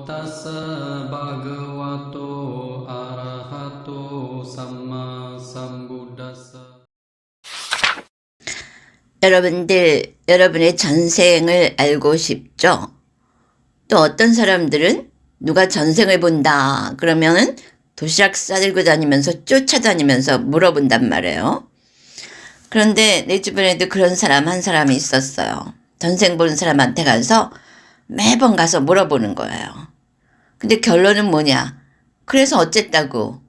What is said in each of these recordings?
tassa bhagavato arahato samma sambuddhassa. 여러분들, 여러분의 전생을 알고 싶죠? 또 어떤 사람들은 누가 전생을 본다 그러면은 도시락 싸들고 다니면서 쫓아다니면서 물어본단 말이에요. 그런데 내 주변에도 그런 사람 한 사람이 있었어요. 전생 보는 사람한테 가서 매번 가서 물어보는 거예요. 근데 결론은 뭐냐? 그래서 어쨌다고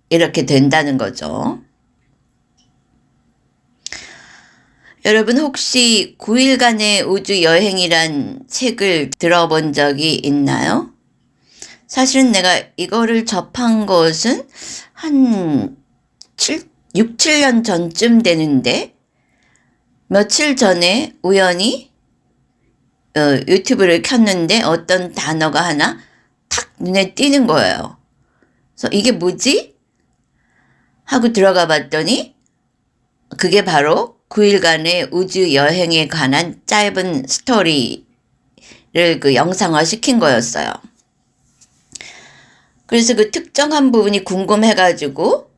이렇게 된다는 거죠. 여러분 혹시 9일간의 우주 여행이란 책을 들어본 적이 있나요? 사실은 내가 이거를 접한 것은 한 6, 7년 전쯤 되는데 며칠 전에 우연히 유튜브를 켰는데 어떤 단어가 하나 탁 눈에 띄는 거예요. 그래서 이게 뭐지? 하고 들어가 봤더니 그게 바로 9일간의 우주 여행에 관한 짧은 스토리를 그 영상화 시킨 거였어요. 그래서 그 특정한 부분이 궁금해가지고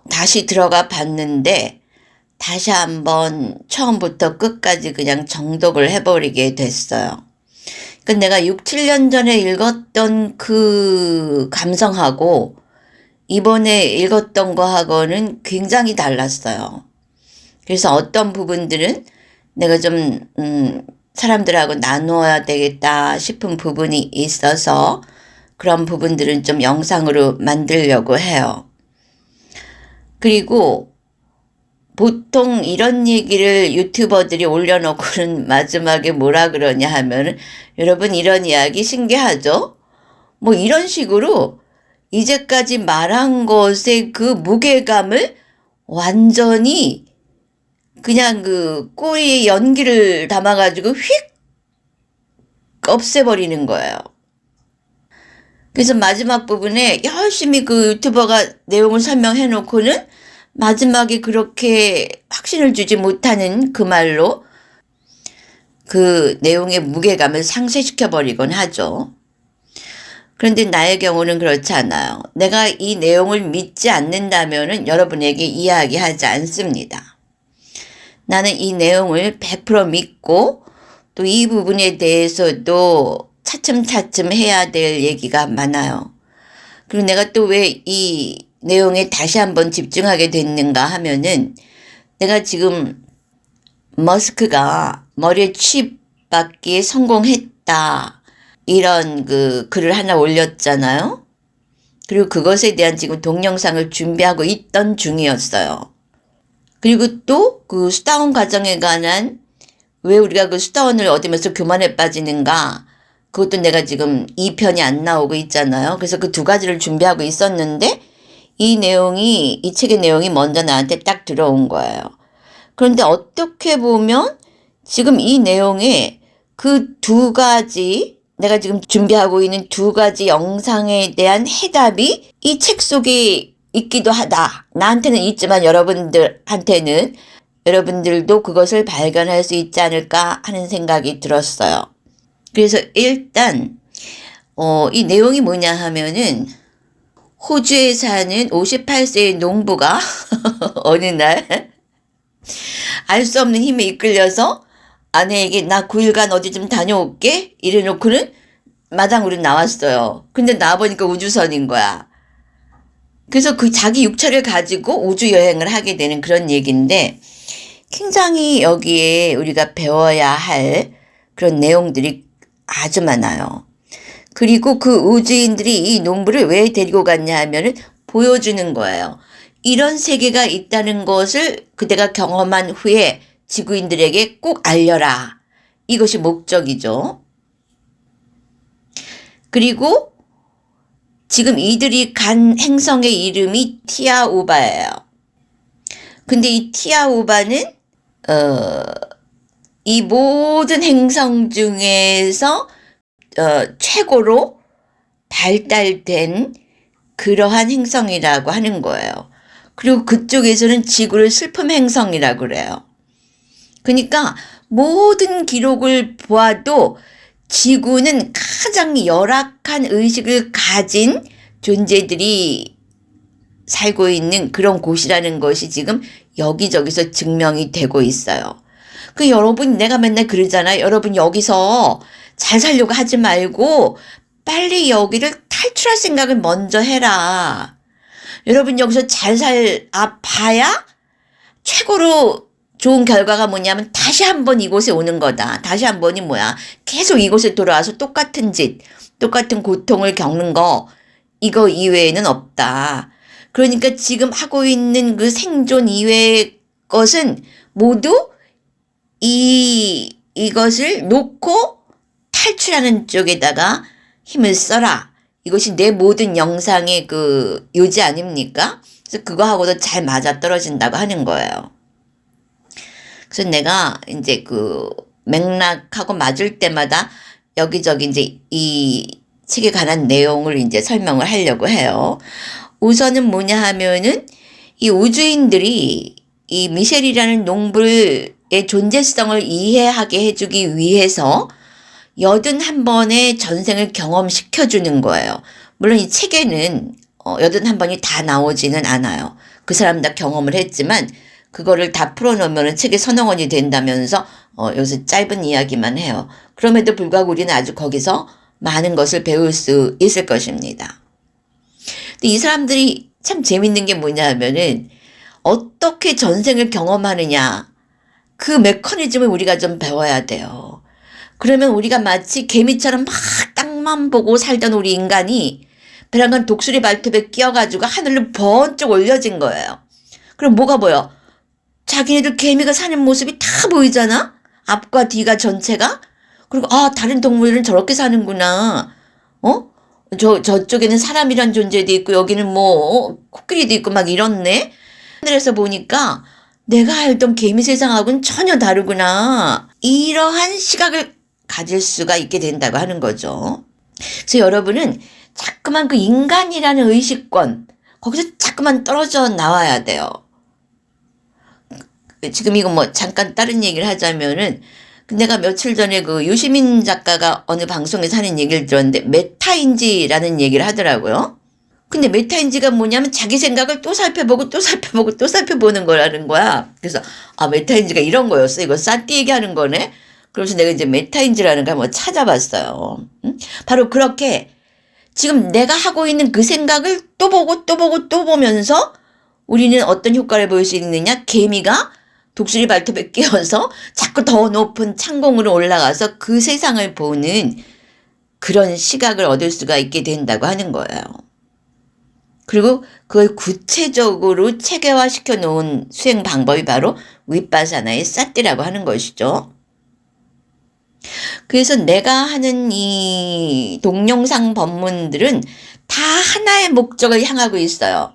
다시 들어가 봤는데 다시 한번 처음부터 끝까지 그냥 정독을 해버리게 됐어요. 그러니까 내가 6, 7년 전에 읽었던 그 감성하고 이번에 읽었던 거하고는 굉장히 달랐어요. 그래서 어떤 부분들은 내가 좀 사람들하고 나누어야 되겠다 싶은 부분이 있어서 그런 부분들은 좀 영상으로 만들려고 해요. 그리고 보통 이런 얘기를 유튜버들이 올려놓고는 마지막에 뭐라 그러냐 하면은 여러분 이런 이야기 신기하죠? 뭐 이런 식으로 이제까지 말한 것의 그 무게감을 완전히 그냥 그 꼬리에 연기를 담아가지고 휙 없애버리는 거예요. 그래서 마지막 부분에 열심히 그 유튜버가 내용을 설명해 놓고는 마지막에 그렇게 확신을 주지 못하는 그 말로 그 내용의 무게감을 상쇄시켜버리곤 하죠. 그런데 나의 경우는 그렇지 않아요. 내가 이 내용을 믿지 않는다면은 여러분에게 이야기하지 않습니다. 나는 이 내용을 100% 믿고 또 이 부분에 대해서도 차츰차츰 해야 될 얘기가 많아요. 그리고 내가 또 왜 이 내용에 다시 한번 집중하게 됐는가 하면은 내가 지금 머스크가 머리에 칩 받기에 성공했다 이런 그 글을 하나 올렸잖아요. 그리고 그것에 대한 지금 동영상을 준비하고 있던 중이었어요. 그리고 또 그 수다원 과정에 관한 왜 우리가 그 수다원을 얻으면서 교만에 빠지는가 그것도 내가 지금 2편이 안 나오고 있잖아요. 그래서 그 두 가지를 준비하고 있었는데 이 책의 내용이 먼저 나한테 딱 들어온 거예요. 그런데 어떻게 보면 지금 이 내용에 그 두 가지 내가 지금 준비하고 있는 두 가지 영상에 대한 해답이 이 책 속에 있기도 하다. 나한테는 있지만 여러분들도 그것을 발견할 수 있지 않을까 하는 생각이 들었어요. 그래서 일단 이 내용이 뭐냐 하면은 호주에 사는 58세의 농부가 어느 날 알 수 없는 힘에 이끌려서 아내에게 나 9일간 어디 좀 다녀올게 이래놓고는 마당으로 나왔어요. 근데 나와보니까 우주선인 거야. 그래서 그 자기 육체를 가지고 우주 여행을 하게 되는 그런 얘기인데 굉장히 여기에 우리가 배워야 할 그런 내용들이 아주 많아요. 그리고 그 우주인들이 이 농부를 왜 데리고 갔냐 하면은 보여주는 거예요. 이런 세계가 있다는 것을 그대가 경험한 후에 지구인들에게 꼭 알려라. 이것이 목적이죠. 그리고 지금 이들이 간 행성의 이름이 티아우바예요. 근데 이 티아우바는 이 모든 행성 중에서 최고로 발달된 그러한 행성이라고 하는 거예요. 그리고 그쪽에서는 지구를 슬픔 행성이라고 그래요. 그러니까 모든 기록을 보아도 지구는 가장 열악한 의식을 가진 존재들이 살고 있는 그런 곳이라는 것이 지금 여기저기서 증명이 되고 있어요. 여러분, 내가 맨날 그러잖아요. 여러분, 여기서 잘 살려고 하지 말고 빨리 여기를 탈출할 생각을 먼저 해라. 여러분, 여기서 잘 봐야 최고로 좋은 결과가 뭐냐면 다시 한번 이곳에 오는 거다. 다시 한번이 뭐야? 계속 이곳에 돌아와서 똑같은 짓, 똑같은 고통을 겪는 거, 이거 이외에는 없다. 그러니까 지금 하고 있는 그 생존 이외의 것은 모두 이것을 놓고 탈출하는 쪽에다가 힘을 써라. 이것이 내 모든 영상의 그 요지 아닙니까? 그래서 그거하고도 잘 맞아 떨어진다고 하는 거예요. 그래서 내가 이제 그 맥락하고 맞을 때마다 여기저기 이제 이 책에 관한 내용을 이제 설명을 하려고 해요. 우선은 뭐냐 하면은 이 우주인들이 이 미셸이라는 농부의 존재성을 이해하게 해주기 위해서 81번의 전생을 경험시켜주는 거예요. 물론 이 책에는 81번이 다 나오지는 않아요. 그 사람 다 경험을 했지만 그거를 다 풀어놓으면 책의 선언원이 된다면서 여기서 짧은 이야기만 해요. 그럼에도 불구하고 우리는 아주 거기서 많은 것을 배울 수 있을 것입니다. 근데 이 사람들이 참 재밌는 게 뭐냐 하면은 어떻게 전생을 경험하느냐, 그 메커니즘을 우리가 좀 배워야 돼요. 그러면 우리가 마치 개미처럼 막 땅만 보고 살던 우리 인간이 베란간 독수리 발톱에 끼어가지고 하늘로 번쩍 올려진 거예요. 그럼 뭐가 보여? 자기네들 개미가 사는 모습이 다 보이잖아? 앞과 뒤가 전체가? 그리고 다른 동물들은 저렇게 사는구나. 저쪽에는 사람이란 존재도 있고 여기는 뭐 코끼리도 있고 막 이렇네. 하늘에서 보니까 내가 알던 개미 세상하고는 전혀 다르구나. 이러한 시각을 가질 수가 있게 된다고 하는 거죠. 그래서 여러분은 자꾸만 그 인간이라는 의식권, 거기서 자꾸만 떨어져 나와야 돼요. 지금 이거 뭐 잠깐 다른 얘기를 하자면은 내가 며칠 전에 그 유시민 작가가 어느 방송에서 하는 얘기를 들었는데 메타인지라는 얘기를 하더라고요. 근데 메타인지가 뭐냐면 자기 생각을 또 살펴보고 또 살펴보고 또 살펴보는 거라는 거야. 그래서 메타인지가 이런 거였어. 이거 싼띠 얘기하는 거네. 그래서 내가 이제 메타인지라는 걸 한번 찾아봤어요. 바로 그렇게 지금 내가 하고 있는 그 생각을 또 보고 또 보고 또 보면서 우리는 어떤 효과를 볼 수 있느냐? 개미가 독수리 발톱에 끼어서 자꾸 더 높은 창공으로 올라가서 그 세상을 보는 그런 시각을 얻을 수가 있게 된다고 하는 거예요. 그리고 그걸 구체적으로 체계화시켜 놓은 수행 방법이 바로 윗바사나의 사띠라고 하는 것이죠. 그래서 내가 하는 이 동영상 법문들은 다 하나의 목적을 향하고 있어요.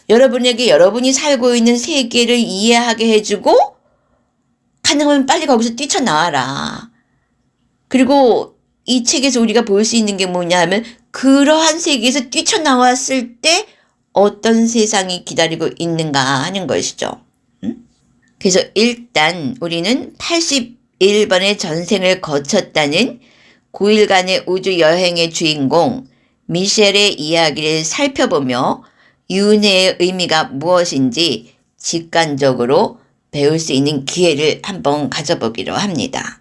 여러분에게 여러분이 살고 있는 세계를 이해하게 해주고 가능하면 빨리 거기서 뛰쳐나와라. 그리고 이 책에서 우리가 볼 수 있는 게 뭐냐 하면 그러한 세계에서 뛰쳐나왔을 때 어떤 세상이 기다리고 있는가 하는 것이죠. 그래서 일단 우리는 81번의 전생을 거쳤다는 9일간의 우주 여행의 주인공 미셸의 이야기를 살펴보며 윤회의 의미가 무엇인지 직관적으로 배울 수 있는 기회를 한번 가져보기로 합니다.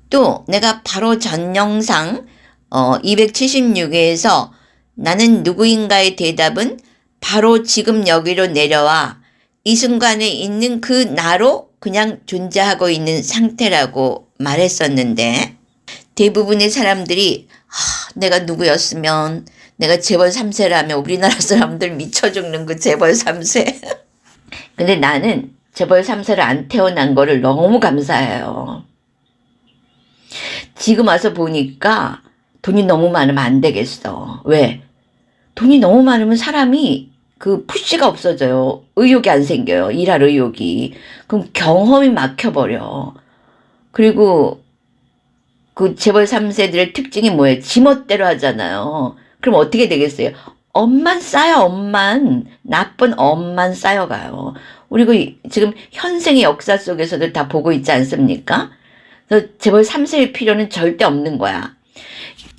또 내가 바로 전 영상 276회에서 나는 누구인가의 대답은 바로 지금 여기로 내려와 이 순간에 있는 그 나로 그냥 존재하고 있는 상태라고 말했었는데 대부분의 사람들이 내가 누구였으면 내가 재벌 3세라면 우리나라 사람들 미쳐 죽는 그 재벌 3세. 근데 나는 재벌 3세를 안 태어난 거를 너무 감사해요. 지금 와서 보니까 돈이 너무 많으면 안 되겠어. 왜? 돈이 너무 많으면 사람이 그 푸시가 없어져요. 의욕이 안 생겨요. 일할 의욕이. 그럼 경험이 막혀버려. 그리고 그 재벌 3세들의 특징이 뭐예요? 지멋대로 하잖아요. 그럼 어떻게 되겠어요? 엄만 쌓여, 엄만. 나쁜 엄만 쌓여가요. 우리 지금 현생의 역사 속에서도 다 보고 있지 않습니까? 그래서 재벌 3세일 필요는 절대 없는 거야.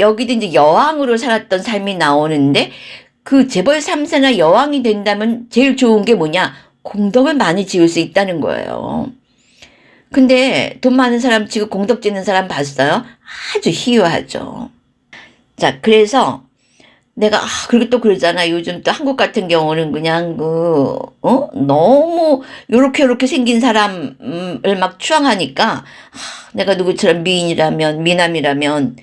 여기도 이제 여왕으로 살았던 삶이 나오는데 그 재벌 3세나 여왕이 된다면 제일 좋은 게 뭐냐? 공덕을 많이 지을 수 있다는 거예요. 근데 돈 많은 사람 치고 공덕 짓는 사람 봤어요? 아주 희유하죠. 자, 그래서 내가 그리고 또 그러잖아. 요즘 또 한국 같은 경우는 그냥 너무 요렇게 생긴 사람을 막 추앙하니까 내가 누구처럼 미인이라면 미남이라면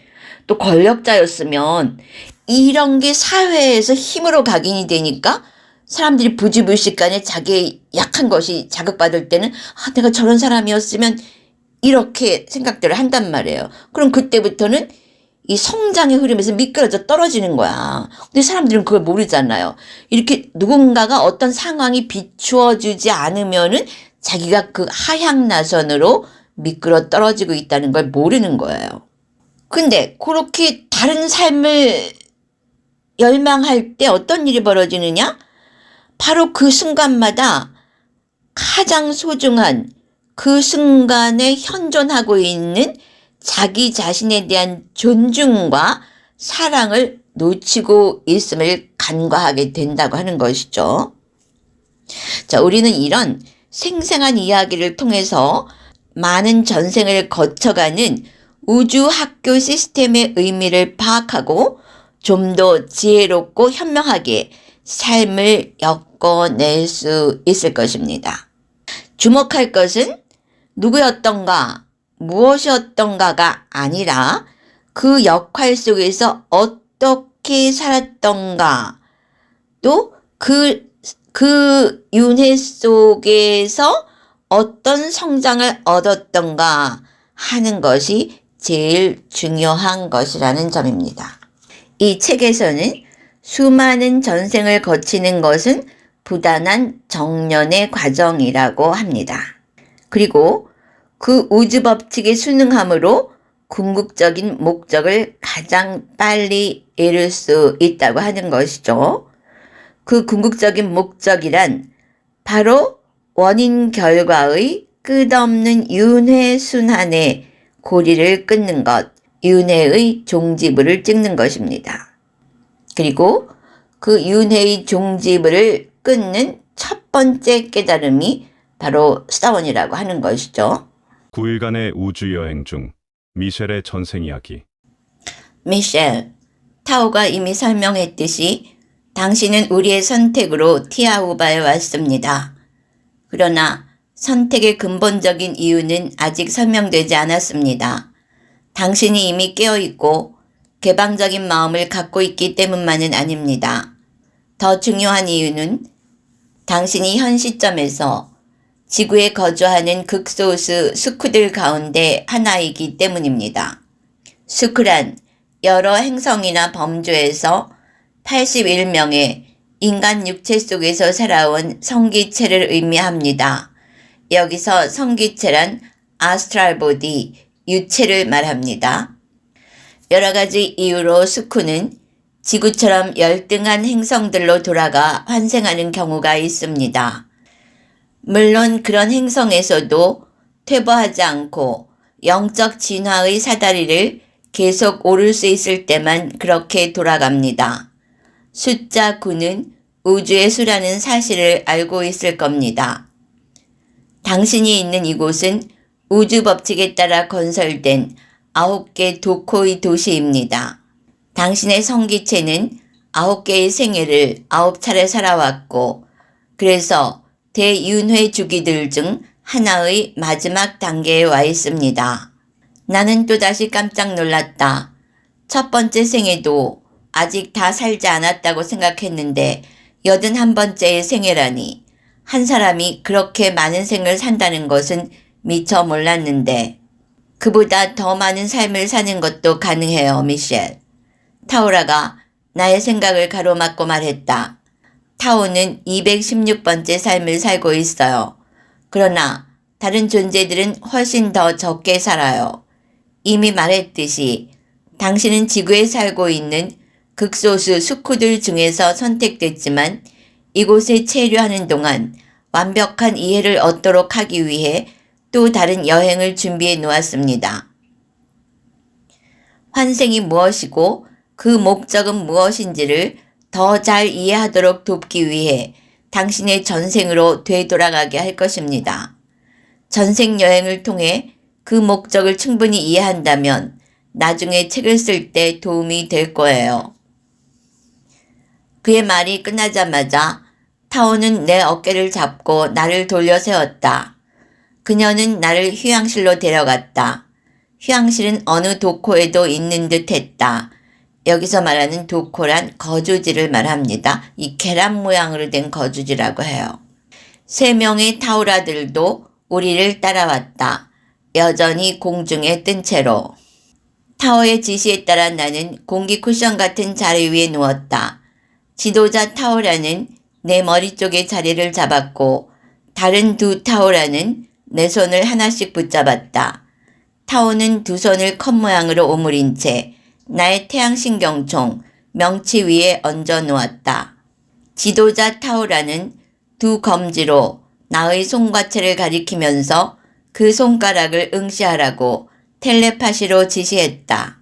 또 권력자였으면 이런 게 사회에서 힘으로 각인이 되니까 사람들이 부지불식간에 자기의 약한 것이 자극받을 때는 내가 저런 사람이었으면 이렇게 생각들을 한단 말이에요. 그럼 그때부터는 이 성장의 흐름에서 미끄러져 떨어지는 거야. 근데 사람들은 그걸 모르잖아요. 이렇게 누군가가 어떤 상황이 비추어주지 않으면은 자기가 그 하향나선으로 미끄러 떨어지고 있다는 걸 모르는 거예요. 근데 그렇게 다른 삶을 열망할 때 어떤 일이 벌어지느냐? 바로 그 순간마다 가장 소중한 그 순간에 현존하고 있는 자기 자신에 대한 존중과 사랑을 놓치고 있음을 간과하게 된다고 하는 것이죠. 자, 우리는 이런 생생한 이야기를 통해서 많은 전생을 거쳐가는 우주 학교 시스템의 의미를 파악하고 좀 더 지혜롭고 현명하게 삶을 엮어낼 수 있을 것입니다. 주목할 것은 누구였던가, 무엇이었던가가 아니라 그 역할 속에서 어떻게 살았던가, 또 그 윤회 속에서 어떤 성장을 얻었던가 하는 것이 제일 중요한 것이라는 점입니다. 이 책에서는 수많은 전생을 거치는 것은 부단한 정년의 과정이라고 합니다. 그리고 그 우주 법칙에 순응함으로 궁극적인 목적을 가장 빨리 이룰 수 있다고 하는 것이죠. 그 궁극적인 목적이란 바로 원인 결과의 끝없는 윤회 순환의 고리를 끊는 것, 윤회의 종지부를 찍는 것입니다. 그리고 그 윤회의 종지부를 끊는 첫 번째 깨달음이 바로 스타원이라고 하는 것이죠. 9일간의 우주여행 중 미셸의 전생 이야기. 미셸, 타오가 이미 설명했듯이 당신은 우리의 선택으로 티아우바에 왔습니다. 그러나 선택의 근본적인 이유는 아직 설명되지 않았습니다. 당신이 이미 깨어있고 개방적인 마음을 갖고 있기 때문만은 아닙니다. 더 중요한 이유는 당신이 현 시점에서 지구에 거주하는 극소수 스쿠들 가운데 하나이기 때문입니다. 스쿠란 여러 행성이나 범주에서 81명의 인간 육체 속에서 살아온 성기체를 의미합니다. 여기서 성기체란 아스트랄 보디, 유체를 말합니다. 여러 가지 이유로 스쿠는 지구처럼 열등한 행성들로 돌아가 환생하는 경우가 있습니다. 물론 그런 행성에서도 퇴보하지 않고 영적 진화의 사다리를 계속 오를 수 있을 때만 그렇게 돌아갑니다. 숫자 9는 우주의 수라는 사실을 알고 있을 겁니다. 당신이 있는 이곳은 우주 법칙에 따라 건설된 9개 도코의 도시입니다. 당신의 성기체는 9개의 생애를 9차례 살아왔고 그래서 대윤회 주기들 중 하나의 마지막 단계에 와 있습니다. 나는 또다시 깜짝 놀랐다. 첫 번째 생애도 아직 다 살지 않았다고 생각했는데 81번째의 생애라니 한 사람이 그렇게 많은 생을 산다는 것은 미처 몰랐는데 그보다 더 많은 삶을 사는 것도 가능해요, 미셸. 타오라가 나의 생각을 가로막고 말했다. 타오는 216번째 삶을 살고 있어요. 그러나 다른 존재들은 훨씬 더 적게 살아요. 이미 말했듯이 당신은 지구에 살고 있는 극소수 스쿠들 중에서 선택됐지만 이곳에 체류하는 동안 완벽한 이해를 얻도록 하기 위해 또 다른 여행을 준비해 놓았습니다. 환생이 무엇이고 그 목적은 무엇인지를 더 잘 이해하도록 돕기 위해 당신의 전생으로 되돌아가게 할 것입니다. 전생 여행을 통해 그 목적을 충분히 이해한다면 나중에 책을 쓸 때 도움이 될 거예요. 그의 말이 끝나자마자 타오는 내 어깨를 잡고 나를 돌려 세웠다. 그녀는 나를 휴양실로 데려갔다. 휴양실은 어느 도코에도 있는 듯 했다. 여기서 말하는 도코란 거주지를 말합니다. 이 계란 모양으로 된 거주지라고 해요. 3명의 타오라들도 우리를 따라왔다. 여전히 공중에 뜬 채로. 타오의 지시에 따라 나는 공기 쿠션 같은 자리 위에 누웠다. 지도자 타오라는 내 머리 쪽에 자리를 잡았고 다른 2 타오라는 내 손을 하나씩 붙잡았다. 타오는 2 손을 컵 모양으로 오므린 채 나의 태양신경총 명치 위에 얹어 놓았다. 지도자 타오라는 2 검지로 나의 손과체를 가리키면서 그 손가락을 응시하라고 텔레파시로 지시했다.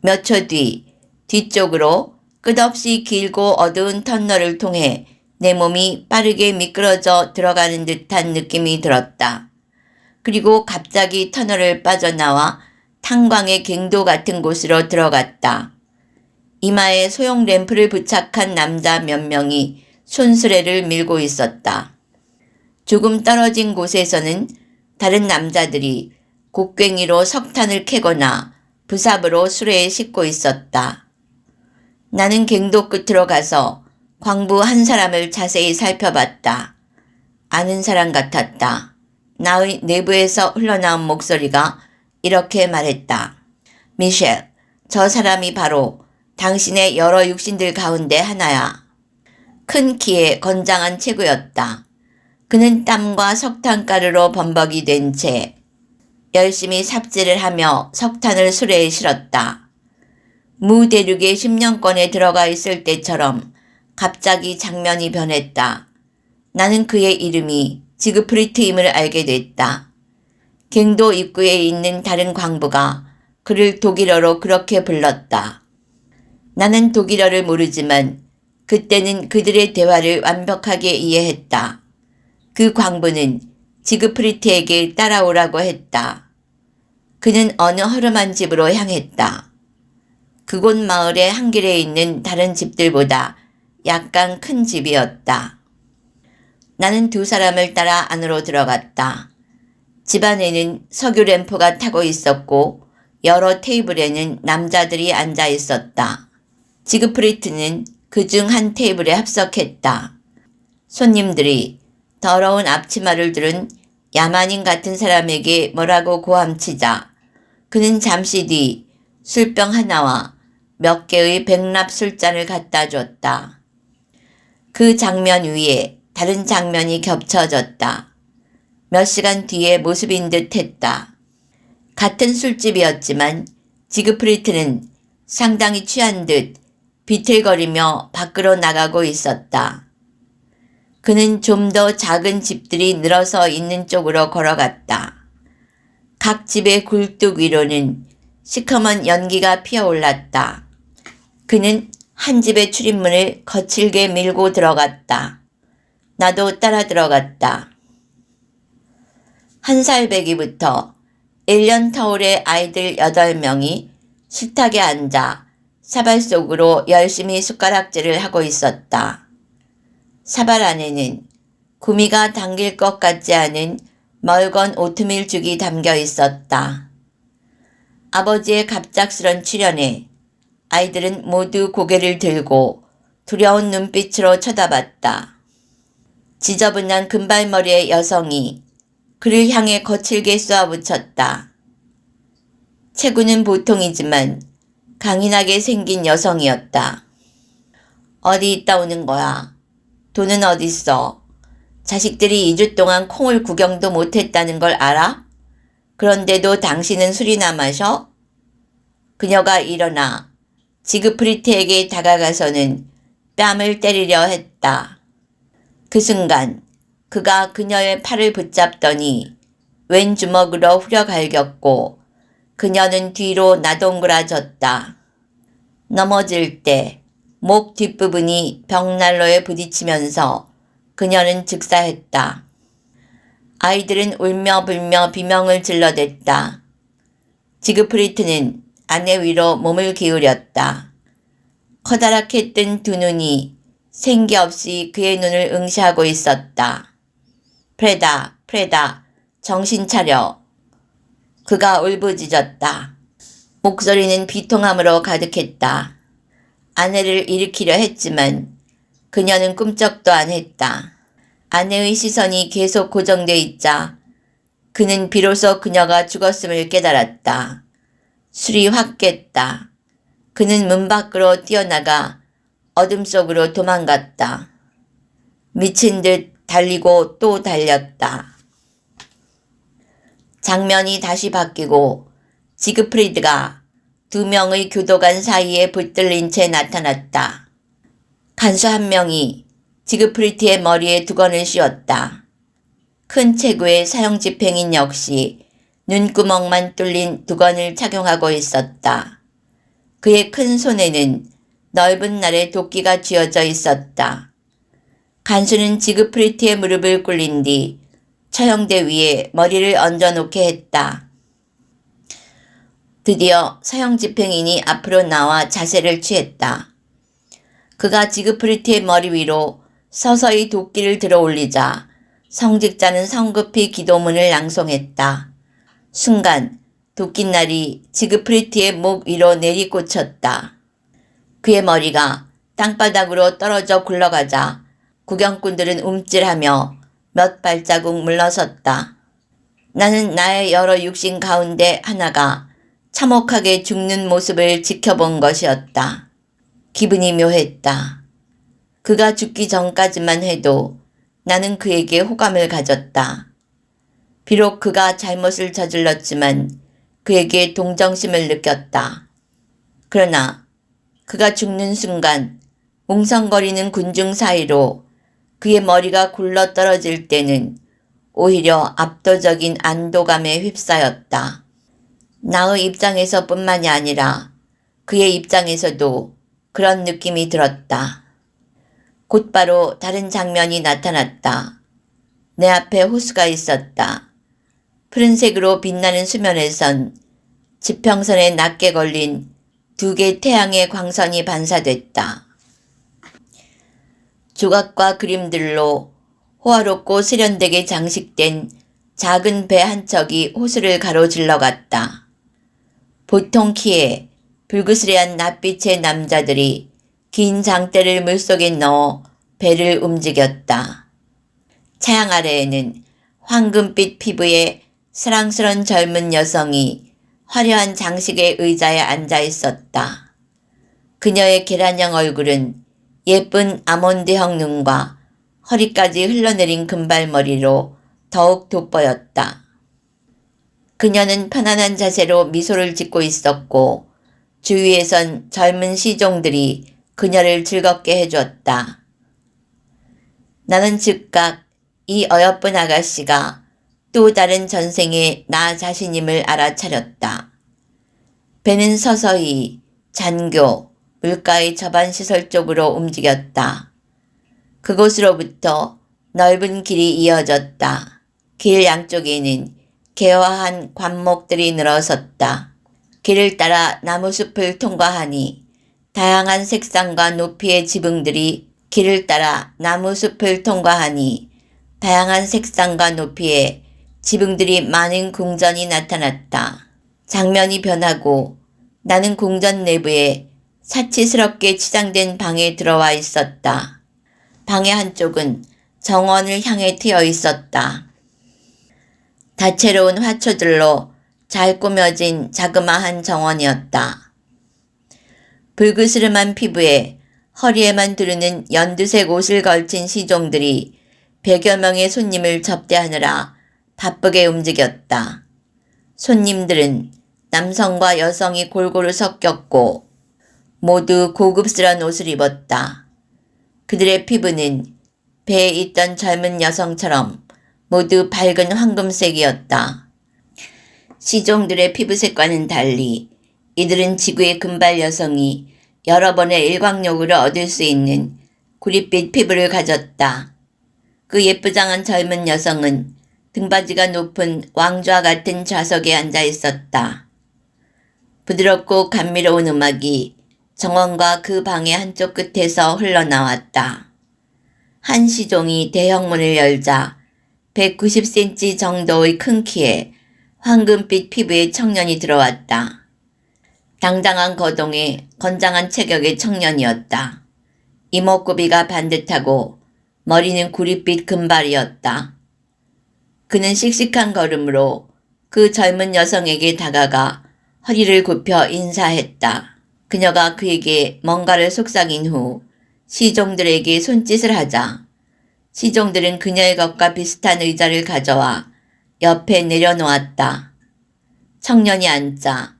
몇 초 뒤 뒤쪽으로 끝없이 길고 어두운 터널을 통해 내 몸이 빠르게 미끄러져 들어가는 듯한 느낌이 들었다. 그리고 갑자기 터널을 빠져나와 탄광의 갱도 같은 곳으로 들어갔다. 이마에 소형 램프를 부착한 남자 몇 명이 손수레를 밀고 있었다. 조금 떨어진 곳에서는 다른 남자들이 곡괭이로 석탄을 캐거나 부삽으로 수레에 싣고 있었다. 나는 갱도 끝으로 가서 광부 한 사람을 자세히 살펴봤다. 아는 사람 같았다. 나의 내부에서 흘러나온 목소리가 이렇게 말했다. 미셸, 저 사람이 바로 당신의 여러 육신들 가운데 하나야. 큰 키에 건장한 체구였다. 그는 땀과 석탄가루로 범벅이 된 채 열심히 삽질을 하며 석탄을 수레에 실었다. 무대륙의 10년권에 들어가 있을 때처럼 갑자기 장면이 변했다. 나는 그의 이름이 지그프리트임을 알게 됐다. 갱도 입구에 있는 다른 광부가 그를 독일어로 그렇게 불렀다. 나는 독일어를 모르지만 그때는 그들의 대화를 완벽하게 이해했다. 그 광부는 지그프리트에게 따라오라고 했다. 그는 어느 허름한 집으로 향했다. 그곳 마을의 한 길에 있는 다른 집들보다 약간 큰 집이었다. 나는 2 사람을 따라 안으로 들어갔다. 집 안에는 석유 램프가 타고 있었고 여러 테이블에는 남자들이 앉아 있었다. 지그프리트는 그중 한 테이블에 합석했다. 손님들이 더러운 앞치마를 두른 야만인 같은 사람에게 뭐라고 고함치자 그는 잠시 뒤 술병 하나와 몇 개의 백납 술잔을 갖다 줬다. 그 장면 위에 다른 장면이 겹쳐졌다. 몇 시간 뒤의 모습인 듯 했다. 같은 술집이었지만 지그프리트는 상당히 취한 듯 비틀거리며 밖으로 나가고 있었다. 그는 좀 더 작은 집들이 늘어서 있는 쪽으로 걸어갔다. 각 집의 굴뚝 위로는 시커먼 연기가 피어올랐다. 그는 한 집의 출입문을 거칠게 밀고 들어갔다. 나도 따라 들어갔다. 1살배기부터 1년 터울의 아이들 8명이 식탁에 앉아 사발 속으로 열심히 숟가락질을 하고 있었다. 사발 안에는 구미가 당길 것 같지 않은 멀건 오트밀죽이 담겨 있었다. 아버지의 갑작스런 출현에 아이들은 모두 고개를 들고 두려운 눈빛으로 쳐다봤다. 지저분한 금발머리의 여성이 그를 향해 거칠게 쏘아붙였다. 체구는 보통이지만 강인하게 생긴 여성이었다. 어디 있다 오는 거야? 돈은 어딨어? 자식들이 2주 동안 콩을 구경도 못했다는 걸 알아? 그런데도 당신은 술이나 마셔? 그녀가 일어나 지그프리트에게 다가가서는 뺨을 때리려 했다. 그 순간 그가 그녀의 팔을 붙잡더니 왼 주먹으로 후려갈겼고 그녀는 뒤로 나동그라졌다. 넘어질 때 목 뒷부분이 벽난로에 부딪히면서 그녀는 즉사했다. 아이들은 울며 불며 비명을 질러댔다. 지그프리트는 아내 위로 몸을 기울였다. 커다랗게 뜬 두 눈이 생기 없이 그의 눈을 응시하고 있었다. 프레다, 프레다, 정신 차려. 그가 울부짖었다. 목소리는 비통함으로 가득했다. 아내를 일으키려 했지만 그녀는 꿈쩍도 안 했다. 아내의 시선이 계속 고정돼 있자 그는 비로소 그녀가 죽었음을 깨달았다. 술이 확 깼다. 그는 문 밖으로 뛰어나가 어둠 속으로 도망갔다. 미친 듯 달리고 또 달렸다. 장면이 다시 바뀌고 지그프리드가 두 명의 교도관 사이에 붙들린 채 나타났다. 간수 한 명이 지그프리트의 머리에 두건을 씌웠다. 큰 체구의 사형집행인 역시 눈구멍만 뚫린 두건을 착용하고 있었다. 그의 큰 손에는 넓은 날에 도끼가 쥐어져 있었다. 간수는 지그프리트의 무릎을 꿇린 뒤 처형대 위에 머리를 얹어놓게 했다. 드디어 사형집행인이 앞으로 나와 자세를 취했다. 그가 지그프리트의 머리 위로 서서히 도끼를 들어 올리자 성직자는 성급히 기도문을 낭송했다. 순간 도끼날이 지그프리트의 목 위로 내리꽂혔다. 그의 머리가 땅바닥으로 떨어져 굴러가자 구경꾼들은 움찔하며 몇 발자국 물러섰다. 나는 나의 여러 육신 가운데 하나가 참혹하게 죽는 모습을 지켜본 것이었다. 기분이 묘했다. 그가 죽기 전까지만 해도 나는 그에게 호감을 가졌다. 비록 그가 잘못을 저질렀지만 그에게 동정심을 느꼈다. 그러나 그가 죽는 순간 웅성거리는 군중 사이로 그의 머리가 굴러 떨어질 때는 오히려 압도적인 안도감에 휩싸였다. 나의 입장에서 뿐만이 아니라 그의 입장에서도 그런 느낌이 들었다. 곧바로 다른 장면이 나타났다. 내 앞에 호수가 있었다. 푸른색으로 빛나는 수면에선 지평선에 낮게 걸린 두 개 태양의 광선이 반사됐다. 조각과 그림들로 호화롭고 세련되게 장식된 작은 배 한 척이 호수를 가로질러 갔다. 보통 키에 불그스레한 낯빛의 남자들이 긴 장대를 물속에 넣어 배를 움직였다. 차양 아래에는 황금빛 피부의 사랑스런 젊은 여성이 화려한 장식의 의자에 앉아 있었다. 그녀의 계란형 얼굴은 예쁜 아몬드형 눈과 허리까지 흘러내린 금발머리로 더욱 돋보였다. 그녀는 편안한 자세로 미소를 짓고 있었고 주위에선 젊은 시종들이 그녀를 즐겁게 해주었다. 나는 즉각 이 어여쁜 아가씨가 또 다른 전생의 나 자신임을 알아차렸다. 배는 서서히 잔교, 물가의 저반시설 쪽으로 움직였다. 그곳으로부터 넓은 길이 이어졌다. 길 양쪽에는 개화한 관목들이 늘어섰다. 길을 따라 나무숲을 통과하니 다양한 색상과 높이의 지붕들이 길을 따라 나무숲을 통과하니 다양한 색상과 높이의 지붕들이 많은 궁전이 나타났다. 장면이 변하고 나는 궁전 내부에 사치스럽게 치장된 방에 들어와 있었다. 방의 한쪽은 정원을 향해 트여 있었다. 다채로운 화초들로 잘 꾸며진 자그마한 정원이었다. 불그스름한 피부에 허리에만 두르는 연두색 옷을 걸친 시종들이 100여 명의 손님을 접대하느라 바쁘게 움직였다. 손님들은 남성과 여성이 골고루 섞였고 모두 고급스런 옷을 입었다. 그들의 피부는 배에 있던 젊은 여성처럼 모두 밝은 황금색이었다. 시종들의 피부색과는 달리 이들은 지구의 금발 여성이 여러 번의 일광욕을 얻을 수 있는 구릿빛 피부를 가졌다. 그 예쁘장한 젊은 여성은 등받이가 높은 왕좌 같은 좌석에 앉아 있었다. 부드럽고 감미로운 음악이 정원과 그 방의 한쪽 끝에서 흘러나왔다. 한 시종이 대형문을 열자 190cm 정도의 큰 키에 황금빛 피부의 청년이 들어왔다. 당당한 거동에 건장한 체격의 청년이었다. 이목구비가 반듯하고 머리는 구릿빛 금발이었다. 그는 씩씩한 걸음으로 그 젊은 여성에게 다가가 허리를 굽혀 인사했다. 그녀가 그에게 뭔가를 속삭인 후 시종들에게 손짓을 하자 시종들은 그녀의 것과 비슷한 의자를 가져와 옆에 내려놓았다. 청년이 앉자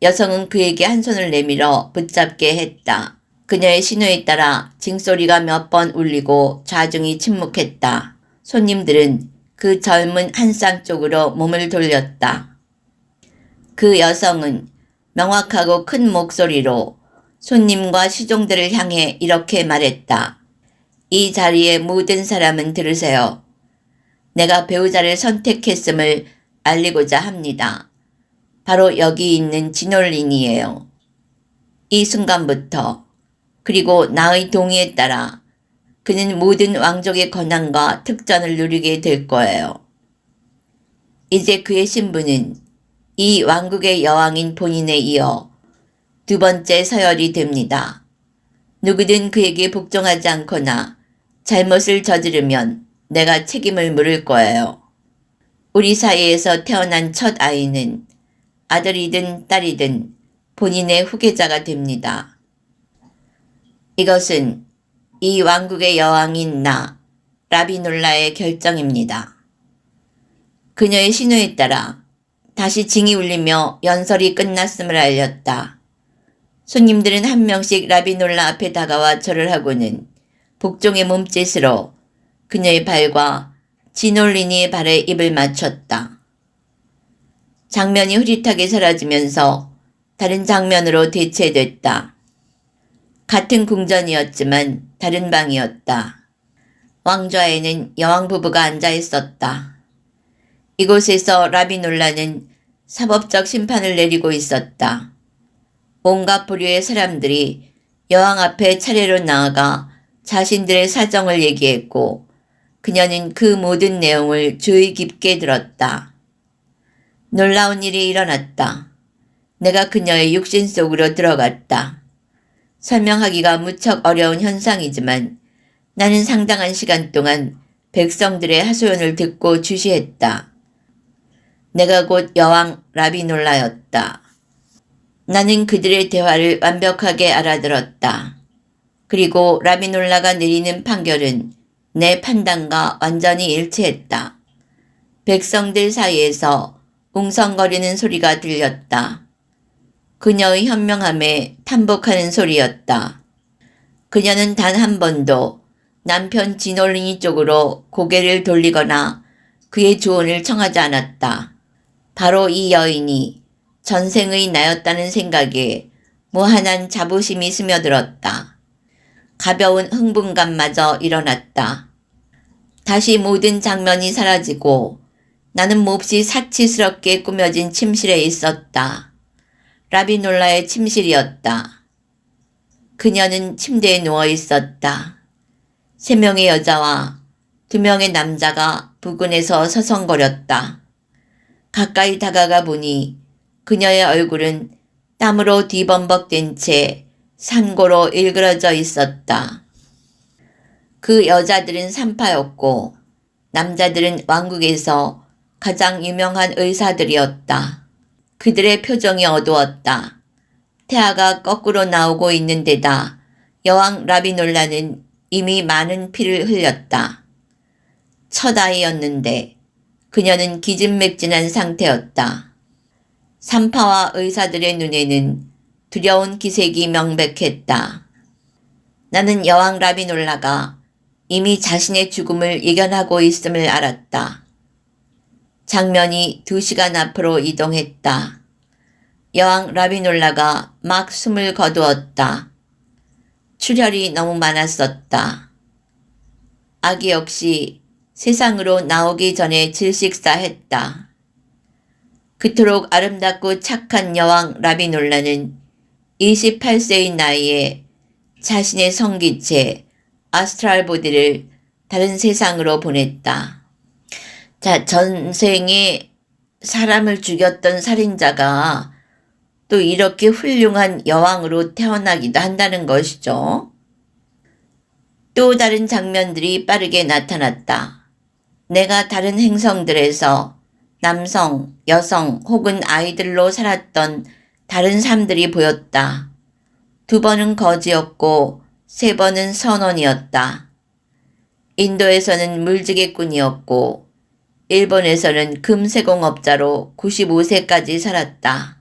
여성은 그에게 한 손을 내밀어 붙잡게 했다. 그녀의 신호에 따라 징소리가 몇 번 울리고 좌중이 침묵했다. 손님들은 그 젊은 한 쌍 쪽으로 몸을 돌렸다. 그 여성은 명확하고 큰 목소리로 손님과 시종들을 향해 이렇게 말했다. 이 자리에 모든 사람은 들으세요. 내가 배우자를 선택했음을 알리고자 합니다. 바로 여기 있는 진올린이에요. 이 순간부터 그리고 나의 동의에 따라 그는 모든 왕족의 권한과 특전을 누리게 될 거예요. 이제 그의 신분은 이 왕국의 여왕인 본인에 이어 두 번째 서열이 됩니다. 누구든 그에게 복종하지 않거나 잘못을 저지르면 내가 책임을 물을 거예요. 우리 사이에서 태어난 첫 아이는 아들이든 딸이든 본인의 후계자가 됩니다. 이것은 이 왕국의 여왕인 나, 라비놀라의 결정입니다. 그녀의 신호에 따라 다시 징이 울리며 연설이 끝났음을 알렸다. 손님들은 한 명씩 라비놀라 앞에 다가와 절을 하고는 복종의 몸짓으로 그녀의 발과 진올린이의 발에 입을 맞췄다. 장면이 흐릿하게 사라지면서 다른 장면으로 대체됐다. 같은 궁전이었지만 다른 방이었다. 왕좌에는 여왕 부부가 앉아 있었다. 이곳에서 라비놀라는 사법적 심판을 내리고 있었다. 온갖 부류의 사람들이 여왕 앞에 차례로 나아가 자신들의 사정을 얘기했고 그녀는 그 모든 내용을 주의 깊게 들었다. 놀라운 일이 일어났다. 내가 그녀의 육신 속으로 들어갔다. 설명하기가 무척 어려운 현상이지만 나는 상당한 시간 동안 백성들의 하소연을 듣고 주시했다. 내가 곧 여왕 라비놀라였다. 나는 그들의 대화를 완벽하게 알아들었다. 그리고 라비놀라가 내리는 판결은 내 판단과 완전히 일치했다. 백성들 사이에서 웅성거리는 소리가 들렸다. 그녀의 현명함에 탄복하는 소리였다. 그녀는 단 한 번도 남편 진올린이 쪽으로 고개를 돌리거나 그의 조언을 청하지 않았다. 바로 이 여인이 전생의 나였다는 생각에 무한한 자부심이 스며들었다. 가벼운 흥분감마저 일어났다. 다시 모든 장면이 사라지고 나는 몹시 사치스럽게 꾸며진 침실에 있었다. 라비놀라의 침실이었다. 그녀는 침대에 누워 있었다. 3명의 여자와 2명의 남자가 부근에서 서성거렸다. 가까이 다가가 보니 그녀의 얼굴은 땀으로 뒤범벅된 채 산고로 일그러져 있었다. 그 여자들은 산파였고 남자들은 왕국에서 가장 유명한 의사들이었다. 그들의 표정이 어두웠다. 태아가 거꾸로 나오고 있는 데다 여왕 라비놀라는 이미 많은 피를 흘렸다. 첫 아이였는데 그녀는 기진맥진한 상태였다. 산파와 의사들의 눈에는 두려운 기색이 명백했다. 나는 여왕 라비놀라가 이미 자신의 죽음을 예견하고 있음을 알았다. 장면이 2시간 앞으로 이동했다. 여왕 라비놀라가 막 숨을 거두었다. 출혈이 너무 많았었다. 아기 역시 세상으로 나오기 전에 질식사했다. 그토록 아름답고 착한 여왕 라비놀라는 28세의 나이에 자신의 성기체 아스트랄 보디를 다른 세상으로 보냈다. 자, 전생에 사람을 죽였던 살인자가 또 이렇게 훌륭한 여왕으로 태어나기도 한다는 것이죠. 또 다른 장면들이 빠르게 나타났다. 내가 다른 행성들에서 남성, 여성 혹은 아이들로 살았던 다른 삶들이 보였다. 2번은 거지였고 3번은 선원이었다. 인도에서는 물지개꾼이었고 일본에서는 금세공업자로 95세까지 살았다.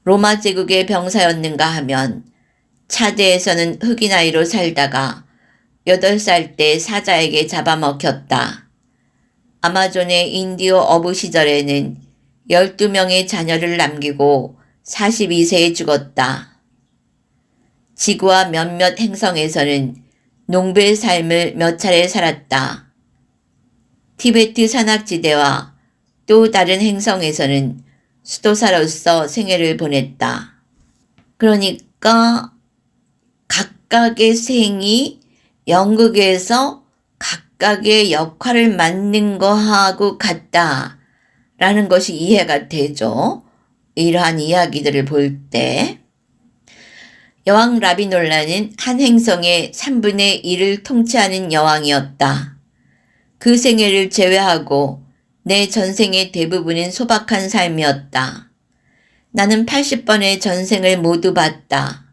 로마 제국의 병사였는가 하면 차제에서는 흑인 아이로 살다가 8살 때 사자에게 잡아먹혔다. 아마존의 인디오 어부 시절에는 12명의 자녀를 남기고 42세에 죽었다. 지구와 몇몇 행성에서는 농부의 삶을 몇 차례 살았다. 티베트 산악지대와 또 다른 행성에서는 수도사로서 생애를 보냈다. 그러니까 각각의 생이 연극에서 각각의 역할을 맡는 거하고 같다라는 것이 이해가 되죠. 이러한 이야기들을 볼 때. 여왕 라비놀라는 한 행성의 3분의 1을 통치하는 여왕이었다. 그 생애를 제외하고 내 전생의 대부분은 소박한 삶이었다. 나는 80번의 전생을 모두 봤다.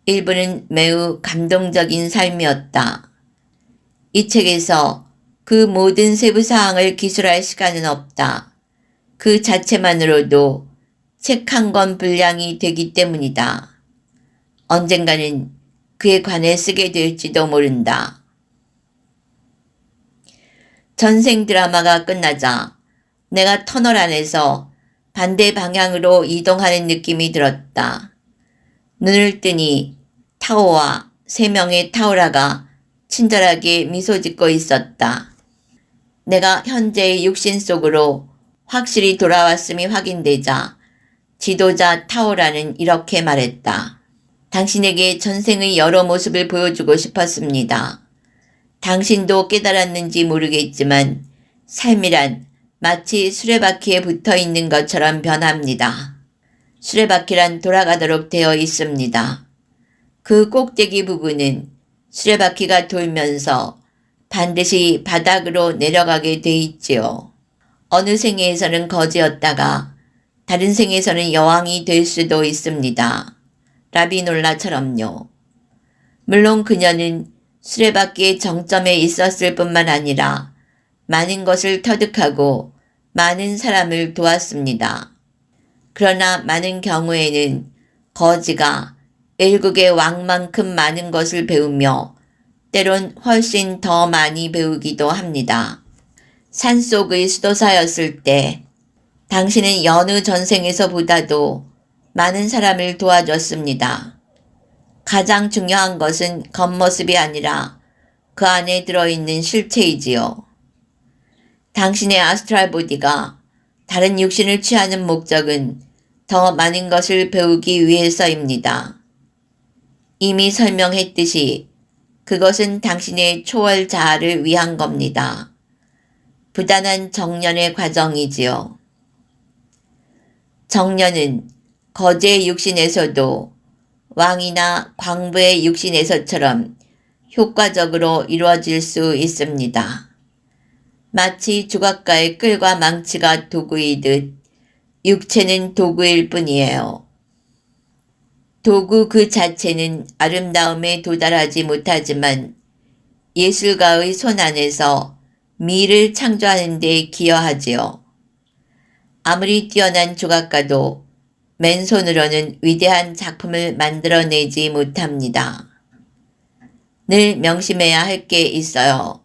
일부는 매우 감동적인 삶이었다. 이 책에서 그 모든 세부 사항을 기술할 시간은 없다. 그 자체만으로도 책 한 권 분량이 되기 때문이다. 언젠가는 그에 관해 쓰게 될지도 모른다. 전생 드라마가 끝나자 내가 터널 안에서 반대 방향으로 이동하는 느낌이 들었다. 눈을 뜨니 타오와 3명의 타오라가 친절하게 미소 짓고 있었다. 내가 현재의 육신 속으로 확실히 돌아왔음이 확인되자 지도자 타오라는 이렇게 말했다. 당신에게 전생의 여러 모습을 보여주고 싶었습니다. 당신도 깨달았는지 모르겠지만 삶이란 마치 수레바퀴에 붙어 있는 것처럼 변합니다. 수레바퀴란 돌아가도록 되어 있습니다. 그 꼭대기 부분은 수레바퀴가 돌면서 반드시 바닥으로 내려가게 돼 있지요. 어느 생애에서는 거지였다가 다른 생에서는 여왕이 될 수도 있습니다. 라비놀라처럼요. 물론 그녀는 수레바퀴의 정점에 있었을 뿐만 아니라 많은 것을 터득하고 많은 사람을 도왔습니다. 그러나 많은 경우에는 거지가 일국의 왕만큼 많은 것을 배우며 때론 훨씬 더 많이 배우기도 합니다. 산속의 수도사였을 때 당신은 여느 전생에서보다도 많은 사람을 도와줬습니다. 가장 중요한 것은 겉모습이 아니라 그 안에 들어있는 실체이지요. 당신의 아스트랄 보디가 다른 육신을 취하는 목적은 더 많은 것을 배우기 위해서입니다. 이미 설명했듯이 그것은 당신의 초월 자아를 위한 겁니다. 부단한 정년의 과정이지요. 정년은 거제의 육신에서도 왕이나 광부의 육신에서처럼 효과적으로 이루어질 수 있습니다. 마치 조각가의 끌과 망치가 도구이듯 육체는 도구일 뿐이에요. 도구 그 자체는 아름다움에 도달하지 못하지만 예술가의 손 안에서 미를 창조하는 데 기여하지요. 아무리 뛰어난 조각가도 맨손으로는 위대한 작품을 만들어내지 못합니다. 늘 명심해야 할 게 있어요.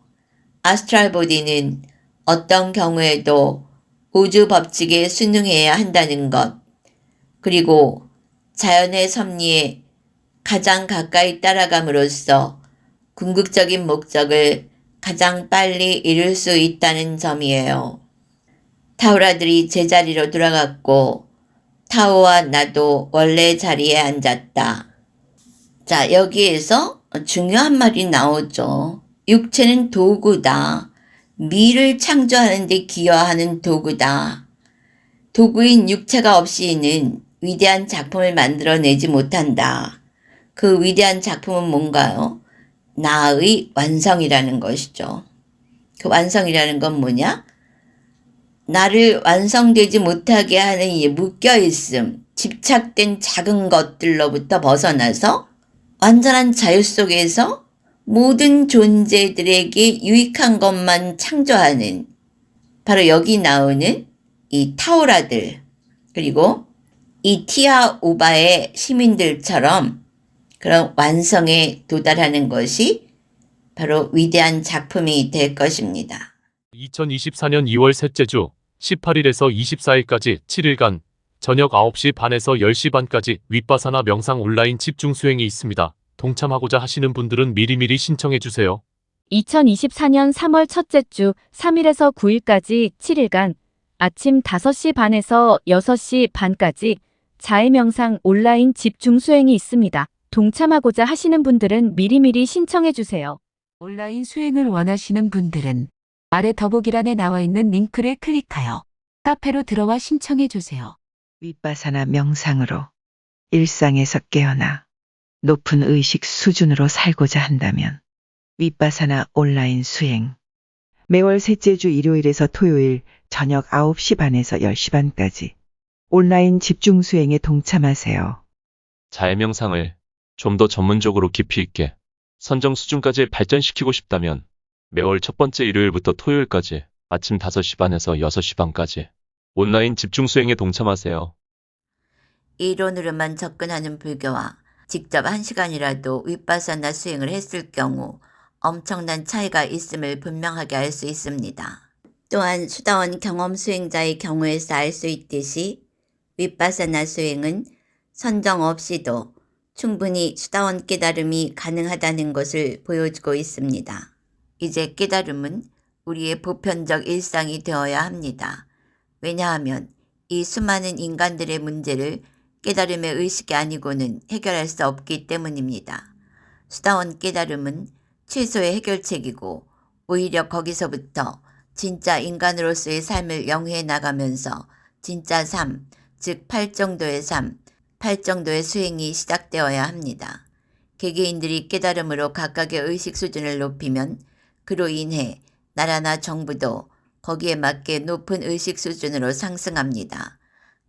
아스트랄 보디는 어떤 경우에도 우주 법칙에 순응해야 한다는 것, 그리고 자연의 섭리에 가장 가까이 따라감으로써 궁극적인 목적을 가장 빨리 이룰 수 있다는 점이에요. 타우라들이 제자리로 돌아갔고 타오와 나도 원래 자리에 앉았다. 자, 여기에서 중요한 말이 나오죠. 육체는 도구다. 미를 창조하는 데 기여하는 도구다. 도구인 육체가 없이는 위대한 작품을 만들어내지 못한다. 그 위대한 작품은 뭔가요? 나의 완성이라는 것이죠. 그 완성이라는 건 뭐냐? 나를 완성되지 못하게 하는 이 묶여있음, 집착된 작은 것들로부터 벗어나서 완전한 자유 속에서 모든 존재들에게 유익한 것만 창조하는 바로 여기 나오는 이 타오라들, 그리고 이 티아 오바의 시민들처럼 그런 완성에 도달하는 것이 바로 위대한 작품이 될 것입니다. 2024년 2월 셋째 주 18일에서 24일까지 7일간 저녁 9시 반에서 10시 반까지 윗바사나 명상 온라인 집중 수행이 있습니다. 동참하고자 하시는 분들은 미리미리 신청해 주세요. 2024년 3월 첫째 주 3일에서 9일까지 7일간 아침 5시 반에서 6시 반까지 자해명상 온라인 집중 수행이 있습니다. 동참하고자 하시는 분들은 미리미리 신청해 주세요. 온라인 수행을 원하시는 분들은 아래 더보기란에 나와 있는 링크를 클릭하여 카페로 들어와 신청해 주세요. 윗바사나 명상으로 일상에서 깨어나 높은 의식 수준으로 살고자 한다면 윗바사나 온라인 수행 매월 셋째 주 일요일에서 토요일 저녁 9시 반에서 10시 반까지 온라인 집중 수행에 동참하세요. 자해명상을 좀 더 전문적으로 깊이 있게 선정 수준까지 발전시키고 싶다면 매월 첫 번째 일요일부터 토요일까지 아침 5시 반에서 6시 반까지 온라인 집중 수행에 동참하세요. 이론으로만 접근하는 불교와 직접 1시간이라도 윗바사나 수행을 했을 경우 엄청난 차이가 있음을 분명하게 알 수 있습니다. 또한 수다원 경험 수행자의 경우에서 알 수 있듯이 윗바사나 수행은 선정 없이도 충분히 수다원 깨달음이 가능하다는 것을 보여주고 있습니다. 이제 깨달음은 우리의 보편적 일상이 되어야 합니다. 왜냐하면 이 수많은 인간들의 문제를 깨달음의 의식이 아니고는 해결할 수 없기 때문입니다. 수다원 깨달음은 최소의 해결책이고 오히려 거기서부터 진짜 인간으로서의 삶을 영위해 나가면서 진짜 삶, 즉 팔정도의 삶, 팔정도의 수행이 시작되어야 합니다. 개개인들이 깨달음으로 각각의 의식 수준을 높이면 그로 인해 나라나 정부도 거기에 맞게 높은 의식 수준으로 상승합니다.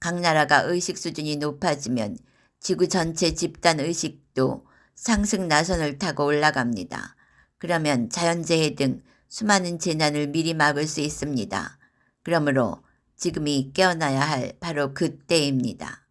각 나라가 의식 수준이 높아지면 지구 전체 집단 의식도 상승 나선을 타고 올라갑니다. 그러면 자연재해 등 수많은 재난을 미리 막을 수 있습니다. 그러므로 지금이 깨어나야 할 바로 그때입니다.